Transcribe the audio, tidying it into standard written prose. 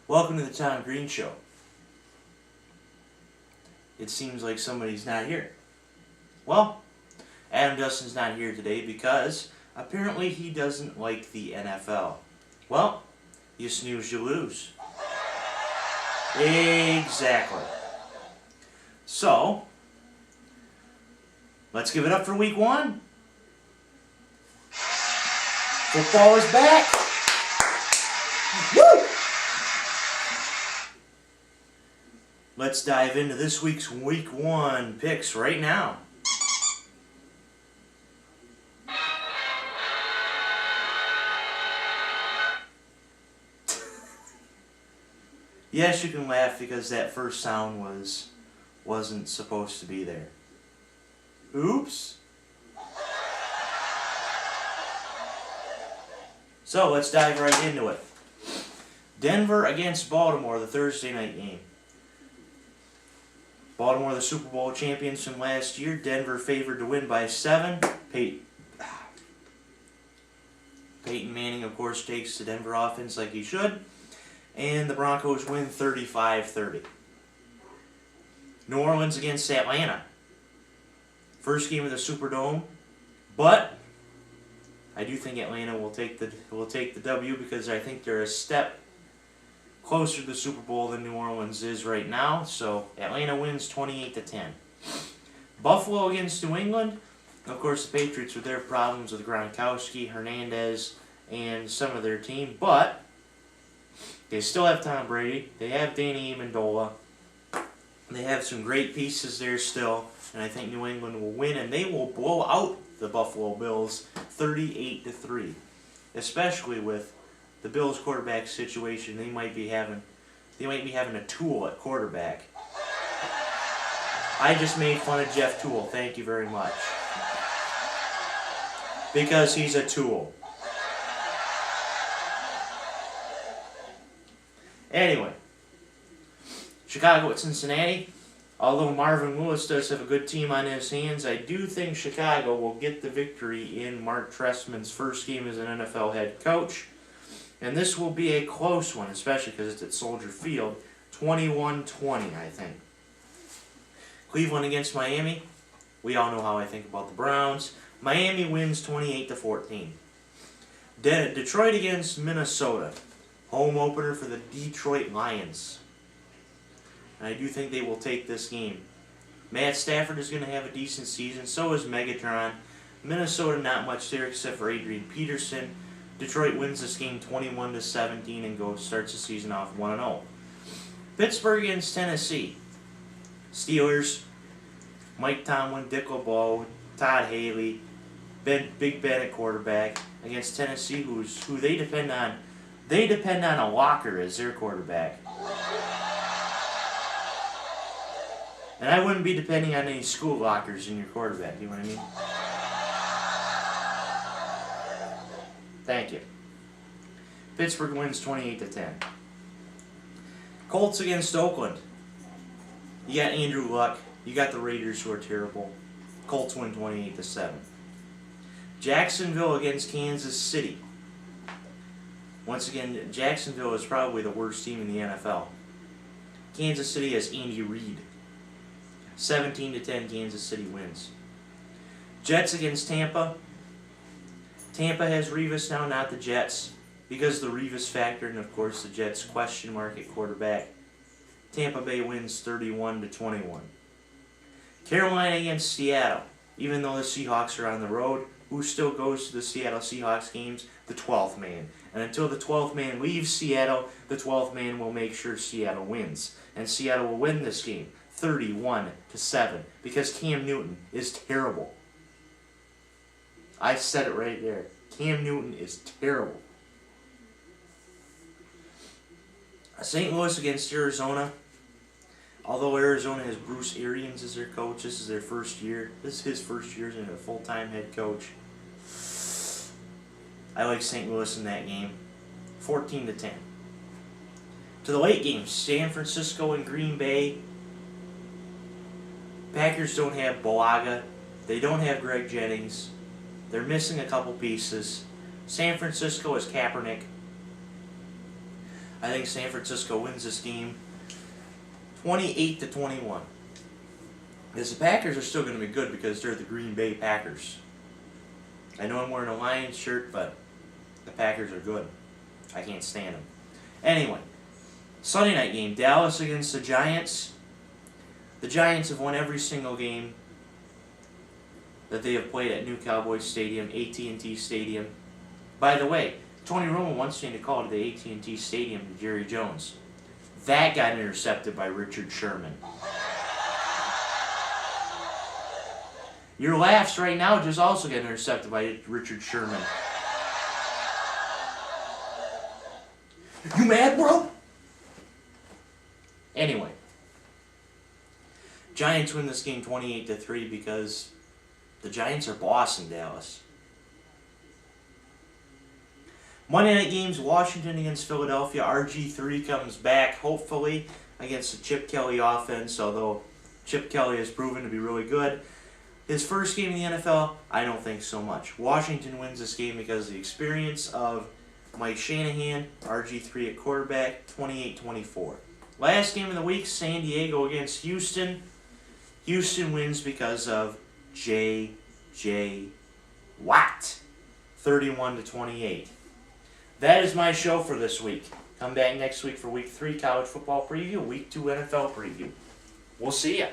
Welcome to the Tom Greene Show. It seems like somebody's not here. Well, Adam Dustin's not here today because apparently he doesn't like the NFL. Well, you snooze, you lose. Exactly. So, let's give it up for week 1. Football is back. Woo! Let's dive into this week's week 1 picks right now. Yes, you can laugh because that first sound wasn't supposed to be there. Oops. So let's dive right into it. Denver against Baltimore, the Thursday night game. Baltimore, the Super Bowl champions from last year. Denver favored to win by 7. Peyton Manning, of course, takes the Denver offense like he should. And the Broncos win 35-30. New Orleans against Atlanta. First game of the Superdome. But I do think Atlanta will take the W because I think they're a step closer to the Super Bowl than New Orleans is right now. So Atlanta wins 28-10. Buffalo against New England. Of course, the Patriots with their problems with Gronkowski, Hernandez, and some of their team, but they still have Tom Brady. They have Danny Amendola. They have some great pieces there still, and I think New England will win, and they will blow out the Buffalo Bills 38-3. Especially with the Bills quarterback situation, they might be having a tool at quarterback. I just made fun of Jeff Toole. Thank you very much. Because he's a tool. Anyway, Chicago at Cincinnati. Although Marvin Lewis does have a good team on his hands, I do think Chicago will get the victory in Mark Trestman's first game as an NFL head coach. And this will be a close one, especially because it's at Soldier Field. 21-20, I think. Cleveland against Miami. We all know how I think about the Browns. Miami wins 28-14. Detroit against Minnesota. Home opener for the Detroit Lions. And I do think they will take this game. Matt Stafford is going to have a decent season. So is Megatron. Minnesota not much there except for Adrian Peterson. Detroit wins this game 21-17 and starts the season off 1-0. Pittsburgh against Tennessee. Steelers. Mike Tomlin, Dick LeBeau, Todd Haley, Big Ben at quarterback against Tennessee, who they depend on. They depend on a locker as their quarterback. And I wouldn't be depending on any school lockers in your quarterback, you know what I mean? Thank you. Pittsburgh wins 28-10. Colts against Oakland. You got Andrew Luck. You got the Raiders, who are terrible. Colts win 28-7. Jacksonville against Kansas City. Once again, Jacksonville is probably the worst team in the NFL. Kansas City has Andy Reid. 17-10, Kansas City wins. Jets against Tampa. Tampa has Revis now, not the Jets, because of the Revis factor, and of course the Jets question mark at quarterback. Tampa Bay wins 31-21. Carolina against Seattle. Even though the Seahawks are on the road, who still goes to the Seattle Seahawks games? The 12th man. And until the 12th man leaves Seattle, the 12th man will make sure Seattle wins. And Seattle will win this game 31-7 because Cam Newton is terrible. I said it right there. Cam Newton is terrible. St. Louis against Arizona. Although Arizona has Bruce Arians as their coach, this is their first year. This is his first year as a full-time head coach. I like St. Louis in that game. 14-10. To the late games, San Francisco and Green Bay. Packers don't have Bulaga. They don't have Greg Jennings. They're missing a couple pieces. San Francisco is Kaepernick. I think San Francisco wins this game 28-21. Because the Packers are still going to be good because they're the Green Bay Packers. I know I'm wearing a Lions shirt, but the Packers are good. I can't stand them. Anyway, Sunday night game, Dallas against the Giants. The Giants have won every single game that they have played at New Cowboys Stadium, AT&T Stadium. By the way, Tony Romo once changed to call it the AT&T Stadium to Jerry Jones. That got intercepted by Richard Sherman. Your laughs right now just also get intercepted by Richard Sherman. You mad, bro? Anyway, Giants win this game 28-3 because the Giants are bossing Dallas. Monday night games, Washington against Philadelphia. RG3 comes back, hopefully, against the Chip Kelly offense, although Chip Kelly has proven to be really good. His first game in the NFL, I don't think so much. Washington wins this game because of the experience of Mike Shanahan, RG3 at quarterback, 28-24. Last game of the week, San Diego against Houston. Houston wins because of J.J. Watt, 31-28. That is my show for this week. Come back next week for Week 3 college football preview, Week 2 NFL preview. We'll see ya.